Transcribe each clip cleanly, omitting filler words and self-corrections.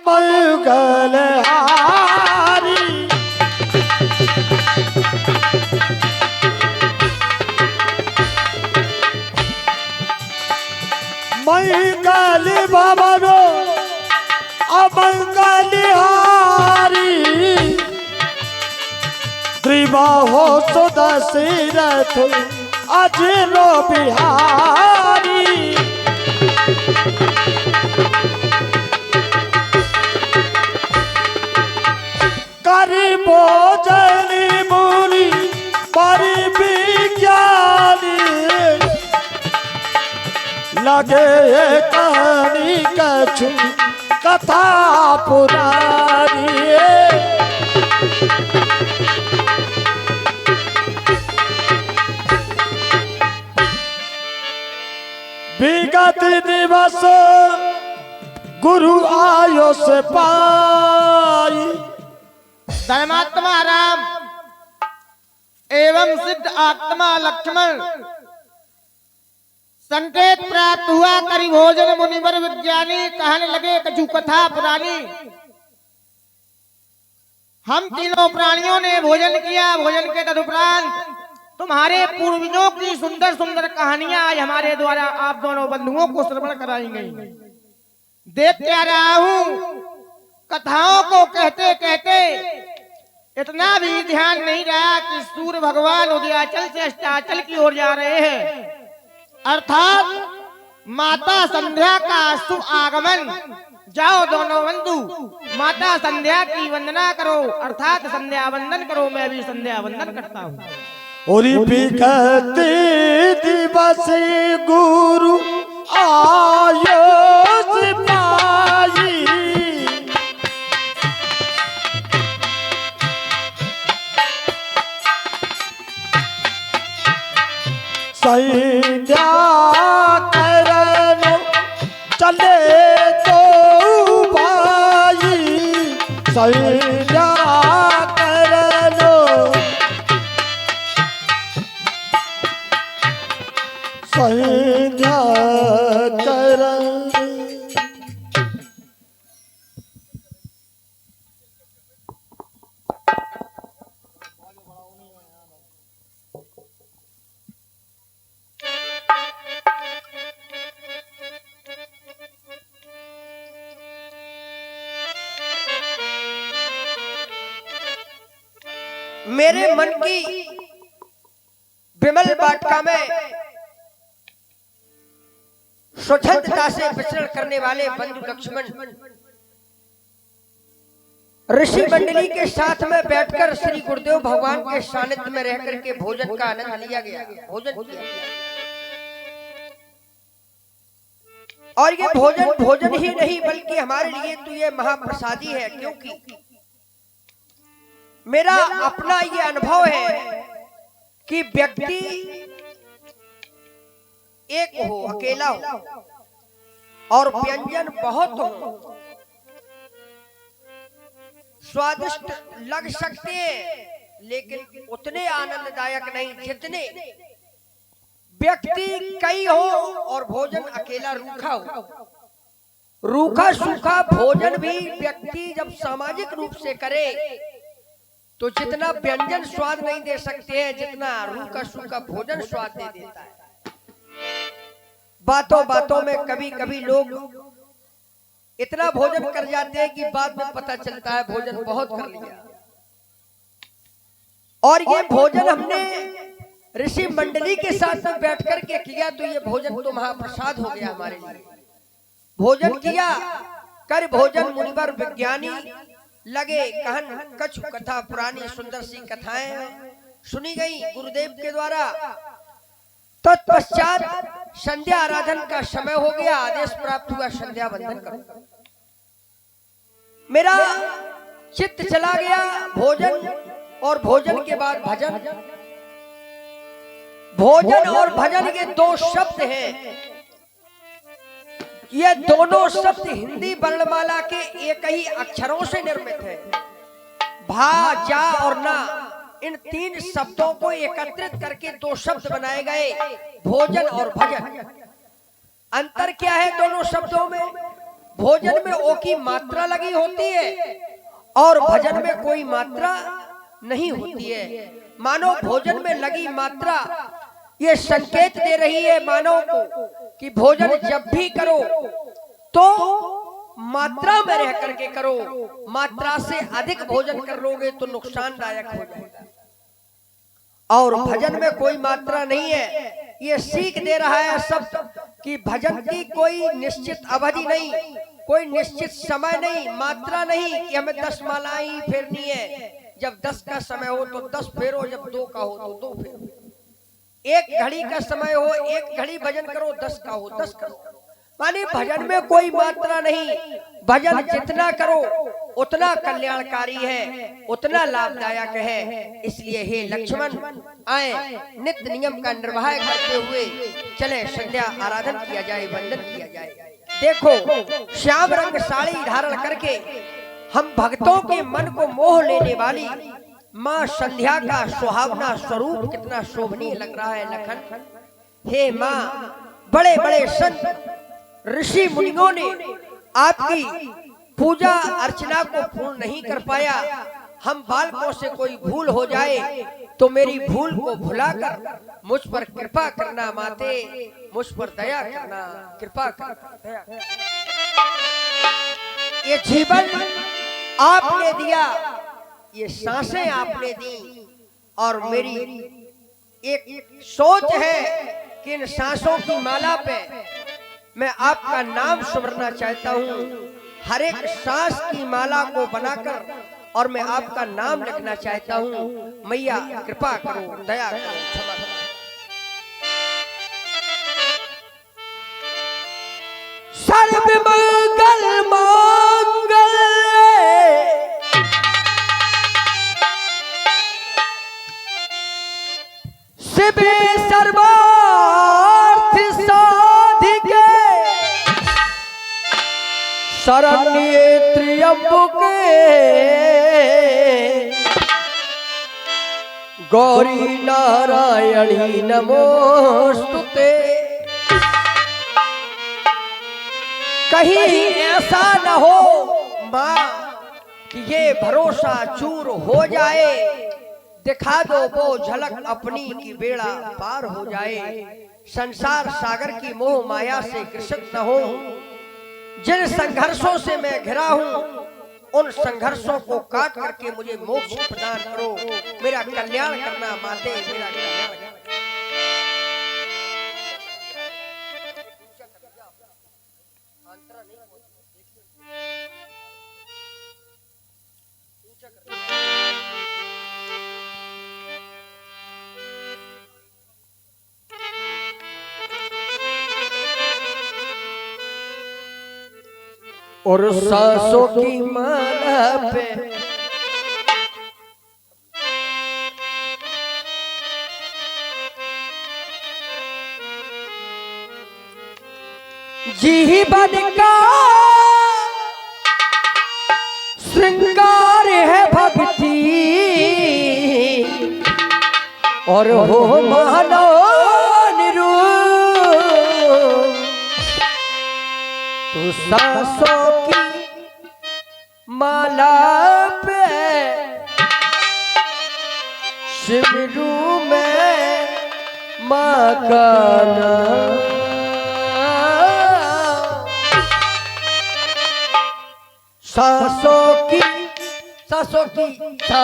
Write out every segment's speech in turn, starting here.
मंगलहारी मंगल भवनो अमंगलहारी त्रिबाहो सुदशरथ अजरो बिहारी करी भोजन मुनि परि विज्ञानी लगे कहानी कछु कथा पुरानी विगत दिवस गुरु आयो से पाई धर्मात्मा राम एवं सिद्ध आत्मा लक्ष्मण संकेत प्राप्त हुआ करी भोजन मुनिवर विज्ञानी कहने लगे कछु कथा पुरानी। हम तीनों प्राणियों ने भोजन किया। भोजन के तदुपरांत तुम्हारे पूर्वजों की सुंदर सुंदर कहानियां आज हमारे द्वारा आप दोनों बंधुओं को श्रवण कराई गई। देखते आ रहा हूं कथाओं को कहते कहते इतना भी ध्यान नहीं रहा कि सूर्य भगवान उदयाचल से अस्ताचल की ओर जा रहे हैं, अर्थात माता संध्या का शुभ आगमन। जाओ दोनों बंधु माता संध्या की वंदना करो, अर्थात संध्या वंदन करो। मैं भी संध्या वंदन करता हूँ। और विगत दिवस गुरु आयो से पाई संध्या करनो चले तो भाई संध्या करनो संध्या करनो मेरे मन की विमल वाटिका में स्वच्छंदता से विचरण करने वाले बंधु लक्ष्मण ऋषि मंडली के साथ में बैठकर श्री गुरुदेव भगवान के सानिध्य में रहकर के भोजन का आनंद लिया गया, भोजन किया गया। और ये भोजन भोजन ही नहीं बल्कि हमारे लिए तो ये महाप्रसादी है, क्योंकि मेरा अपना ये अनुभव है कि व्यक्ति एक हो, अकेला हो और व्यंजन बहुत हो, स्वादिष्ट लग सकते हैं लेकिन उतने आनंददायक नहीं जितने व्यक्ति कई हो और भोजन अकेला रूखा हो। रूखा सूखा भोजन भी व्यक्ति जब सामाजिक रूप से करे तो जितना व्यंजन स्वाद नहीं दे सकते हैं जितना रूखा सूखा भोजन स्वाद दे देता है। बातों बातों में कभी कभी लोग इतना भोजन कर जाते हैं कि बाद में पता चलता है भोजन बहुत कर लिया। और ये भोजन हमने ऋषि मंडली के साथ में बैठ करके किया तो ये भोजन तो महाप्रसाद हो गया हमारे लिए। भोजन किया कर भोजन मुनिवर विज्ञानी लगे कहन कछु कथा पुरानी सुंदर सी कथाएं सुनी गई गुरुदेव के द्वारा। तत्पश्चात संध्या आराधन का समय हो गया, आदेश प्राप्त हुआ संध्या वंदन करो। मेरा चित्त चला गया भोजन और भोजन के बाद भजन। भोजन और भजन ये दो शब्द हैं, ये दोनों शब्द हिंदी वर्णमाला के एक ही अक्षरों से निर्मित है। भा, जा और ना, इन तीन शब्दों को एकत्रित करके दो शब्द बनाए गए, भोजन और भजन। अंतर क्या है दोनों शब्दों में? भोजन में ओ की मात्रा लगी होती है और भजन में कोई मात्रा नहीं होती है। मानो भोजन में लगी मात्रा ये संकेत दे रही है मानव को कि भोजन जब भी करो तो मात्रा में रह करके करो, मात्रा से अधिक भोजन कर लोगे तो नुकसानदायक हो जाएगा। और भजन में कोई मात्रा नहीं है, ये सीख दे रहा है सब कि भजन की कोई निश्चित अवधि नहीं, कोई निश्चित समय नहीं, मात्रा नहीं कि हमें 10 मालाएं ही फेरनी है। जब 10 का समय हो तो 10 फेरो, जब 2 का हो तो 2 फेरो। 1 घड़ी का समय हो 1 घड़ी भजन करो, 10 का हो 10 करो। मानी भजन में कोई मात्रा नहीं, भजन जितना करो उतना कल्याणकारी है, उतना लाभदायक है। इसलिए हे लक्ष्मण आए, नित्य नियम का निर्वाह करते हुए चले संध्या आराधन किया जाए, वंदन किया जाए। देखो श्याम रंग साड़ी धारण करके हम भक्तों के मन को मोह लेने वाली माँ संध्या का सुहावना स्वरूप कितना शोभनीय लग रहा है लखन। हे माँ, बड़े बड़े संत ऋषि मुनियों ने आपकी पूजा अर्चना को पूर्ण नहीं कर पाया। हम बालकों से कोई भूल हो जाए तो मेरी भूल को भुलाकर मुझ पर कृपा करना माते, मुझ पर दया करना, कृपा करना, दया करना। ये जीवन आपने दिया, ये सांसें आपने दी और मेरी एक सोच है कि इन सांसों की माला पे मैं आपका नाम सुमरना चाहता हूँ। हर एक सांस की माला को बनाकर और मैं आपका नाम लिखना चाहता हूँ। मैया कृपा करो, दया करो, क्षमा करो। सर्व मंगल मंगल शिवे सर्वार्थ साधिके शरण्ये त्र्यंबके गौरी नारायणी नमोस्तुते। कहीं ऐसा न हो माँ कि ये भरोसा चूर हो जाए, दिखा दो वो झलक अपनी की बेड़ा पार हो जाए। संसार सागर की मोह माया से ग्रसित न हो। जिन संघर्षों से मैं घिरा हूँ उन संघर्षों को काट करके मुझे मोक्ष प्रदान करो। मेरा कल्याण करना माते, मेरा कल्याण करना। और सांसों की माला पे जीवन का श्रृंगार है भक्ति और हो मानो निरूप। तो सांसों की माला पे शिवरू में माँ का नाम। सांसों की सांसों की सांसों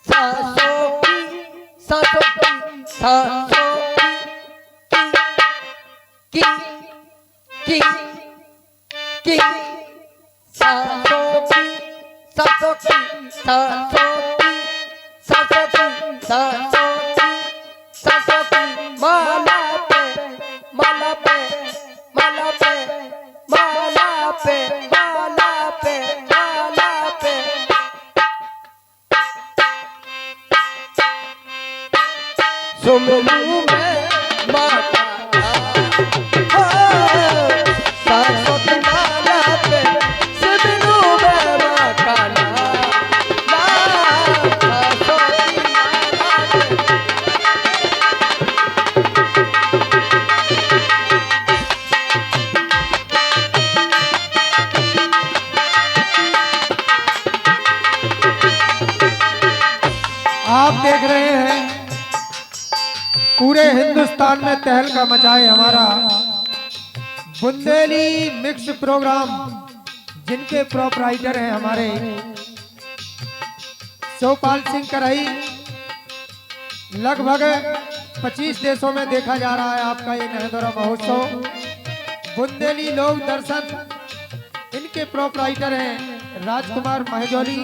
की सांसों की सांसों की सांसों की सांसों की सांसों की सांसों की सांसों की सांसों की माला पे माला पे माला पे माला पे माला पे माला पे सुमरू में माता सांसों की माला पे सुमरू में माता सांसों की माला पे देख रहे हैं पूरे हिंदुस्तान में तहलका मचाए हमारा बुंदेली मिक्स प्रोग्राम, जिनके प्रोपराइटर हैं हमारे शिवपाल सिंह कराई। लगभग 25 देशों में देखा जा रहा है आपका ये नहदोरा महोत्सव। बुंदेली लोक दर्शन, इनके प्रोपराइटर हैं राजकुमार महजौली।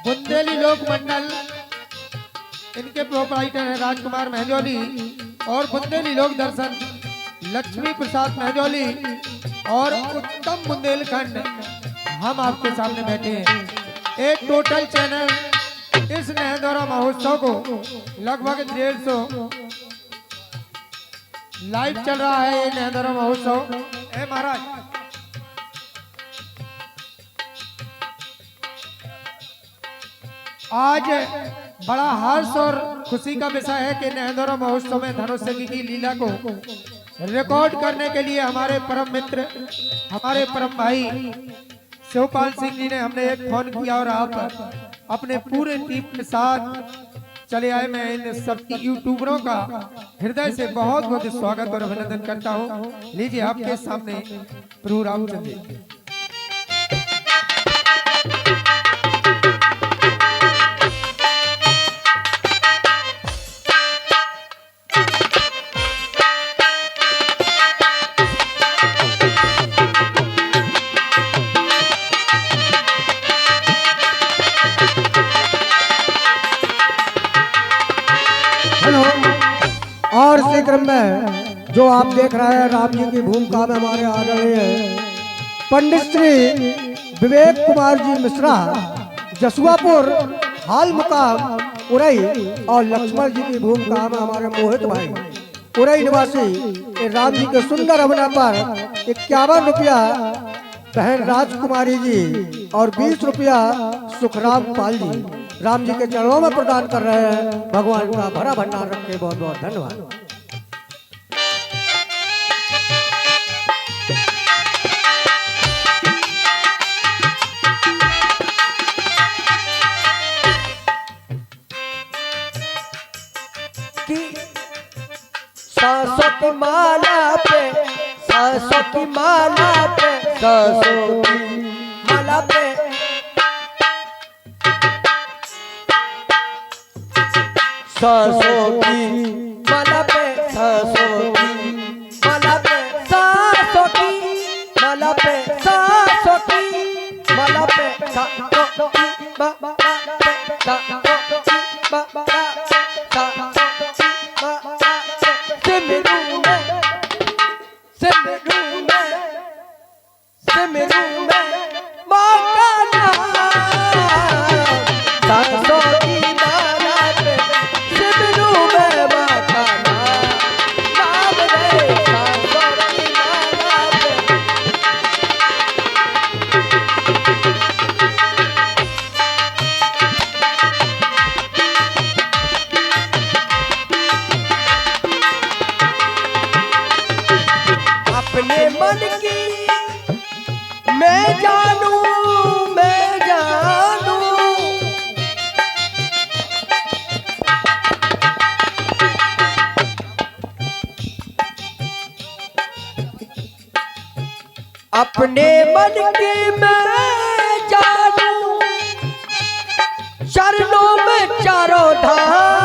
बुंदेली लोक मंडल, इनके प्रोपराइटर हैं राजकुमार महजौली। और बुंदेली लोक दर्शन लक्ष्मी प्रसाद महजौली और उत्तम बुंदेलखंड, हम आपके सामने बैठे हैं। एक टोटल चैनल इस नहदोरा महोत्सव को लगभग 150 लाइव चल रहा है। ये नहदोरा महोत्सव है महाराज। आज बड़ा हर्ष और खुशी का विषय है कि नहदोरा महोत्सव में धनुष की लीला को रिकॉर्ड करने के लिए हमारे परम मित्र, हमारे परम भाई शिवपाल सिंह जी ने हमने एक फोन किया और आप अपने पूरे टीम के साथ चले आए। मैं इन सब यूट्यूबरों का हृदय से बहुत बहुत स्वागत और अभिनंदन करता हूँ। लीजिए आपके सामने प्रभु रामचंद्र जी। और इसी क्रम में जो आप देख रहे हैं राम जी की भूमिका में हमारे आदरणीय पंडित श्री विवेक कुमार जी मिश्रा, जसुआपुर हाल मुकाम उरई, और लक्ष्मण जी की भूमिका में हमारे मोहित भाई उरई निवासी राम जी के सुंदर अभिनय पर 51 रुपया बहन राजकुमारी जी और 20 रुपया सुखराम पाल जी राम जी के चरणों में प्रदान कर रहे हैं। भगवान का भरा भंडार रखे, बहुत बहुत धन्यवाद। सांसों की माला पे, सांसों की माला पे, सांसों की माला पे, सांसों की माला पे, सांसों की माला पे, सांसों की माला पे, सांसों की माला पे, सांसों की माला पे, सांसों की माला पे, सिमरू में, सिमरू में, सिमरू में माँ का नाम, सांसों की माला पे, सिमरू में माँ का नाम रे, सांसों की माला पे। अपने मन की मैं जानू, मैं जानू, अपने मन की मैं जानू, चरणों में चारों धाम,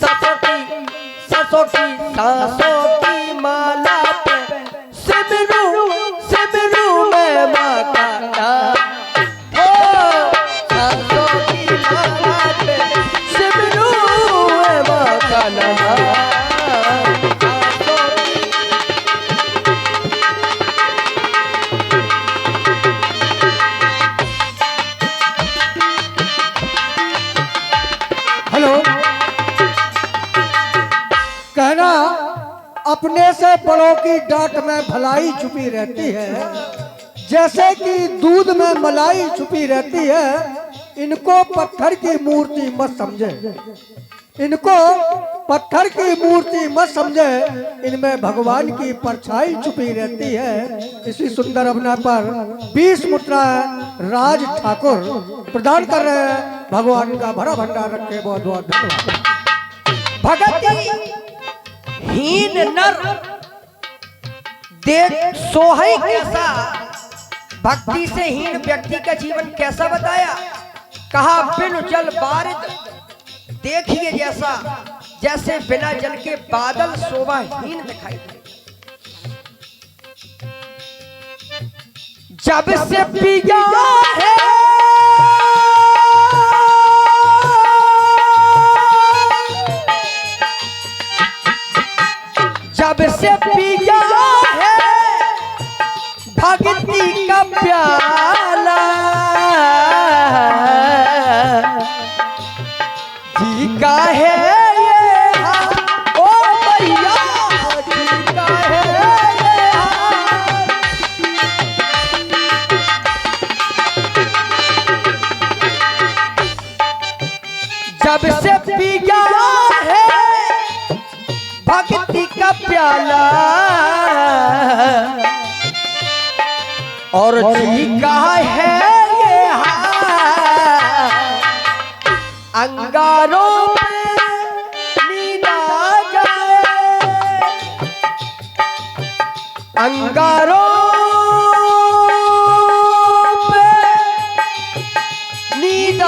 सांसों की, सांसों की, सांसों की माला पे, सिमरू, सिमरू में माँ का नाम, ओ सांसों की माला पे, सिमरू में माँ का नाम, सांसों की। हेलो, कहना अपने से बड़ों की डांट में भलाई छुपी रहती है, जैसे कि दूध में मलाई छुपी रहती है, इनको पत्थर की मूर्ति मत समझे। इनको पत्थर की मूर्ति मत समझे, इनमें भगवान की परछाई छुपी रहती है। इसी सुंदर अवसर पर 20 मुद्रा राज ठाकुर प्रदान कर रहे हैं। भगवान का भरा भंडार रखे। बहुत बहुत धन्यवाद। भगति हीन नर देख सोहई कैसा, भक्ति से हीन व्यक्ति का जीवन कैसा बताया। कहा बिन जल बारिद देखिए जैसा, जैसे बिना जल के बादल शोभाहीन दिखाई दे। जब से पिया है जब से पिया है भक्ति का प्याला, जी का है ये हाल, ओ भैया जी का है ये हाल। जब से पिया है भक्ति का प्याला, और जी का है ये हाल। अंगारों पे नींद आ जाए, अंगारों पे नींद आ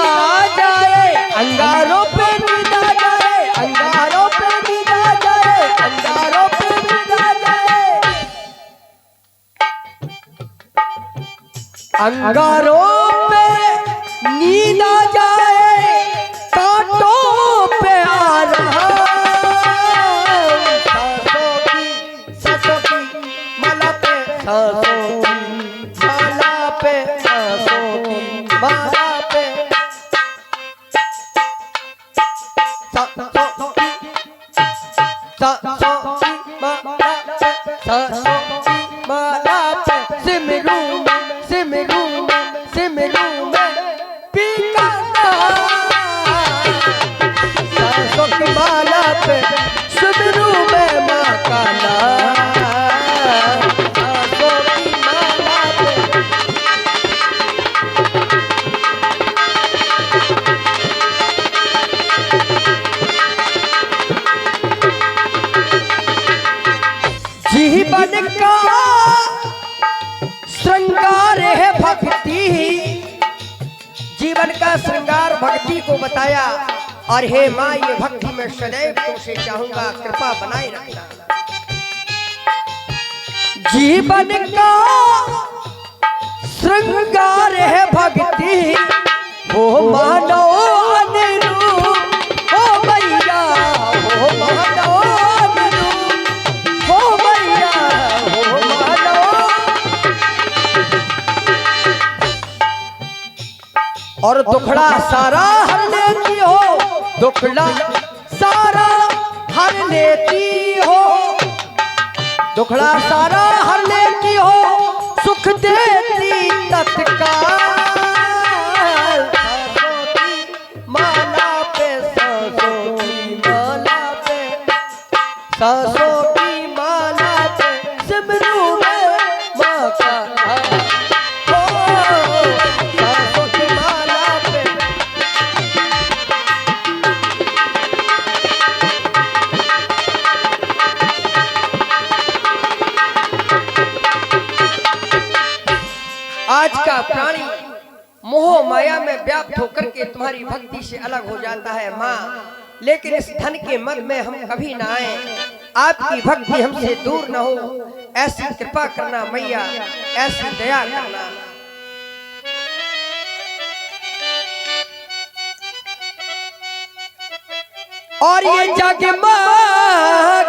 जाए, अंगारों पे नींद आ जाए, अंगारों पे नींद आ जाए, अंगारों पे नींद आ जाए। अंगारों पे नींद आ जाए, कांटों पे आ रहा, सांसों की माला पे, सांसों की माला पे, सांसों की माला पे, सांसों की माला पे, सांसों की माला पे, सिमरू सिमरू सिमरू में पीका सांसों की माला पे, सिमरू में माँ का नाम, सांसों की माला पे। जीवन का श्रृंगार है भक्ति, जीवन का श्रृंगार भक्ति को बताया। और हे माँ ये भक्ति में सदैव तुमसे चाहूंगा, कृपा बनाए रखना। जीवन का श्रृंगार है भक्ति, हो मानो अनुरूप, हो मैया हो मानो अनुरूप, हो मैया हो मानो। और दुखड़ा सारा हर लेती हो, दुखड़ा सारा हर लेती हो, दुखड़ा सारा हर लेती हो, सुख देती तत्काल। सांसों की माला पे, सांसों की माला पे, सांसों की माला पे, सिमरू में माँ का सांसों की माला पे। आज का प्राणी मोह माया में व्याप्त होकर के तुम्हारी भक्ति से अलग हो जाता है माँ, लेकिन इस धन के मद में हम कभी ना आए, आपकी भक्ति हमसे दूर न हो, ऐसी कृपा करना मैया, ऐसी दया करना। और ये जग माँ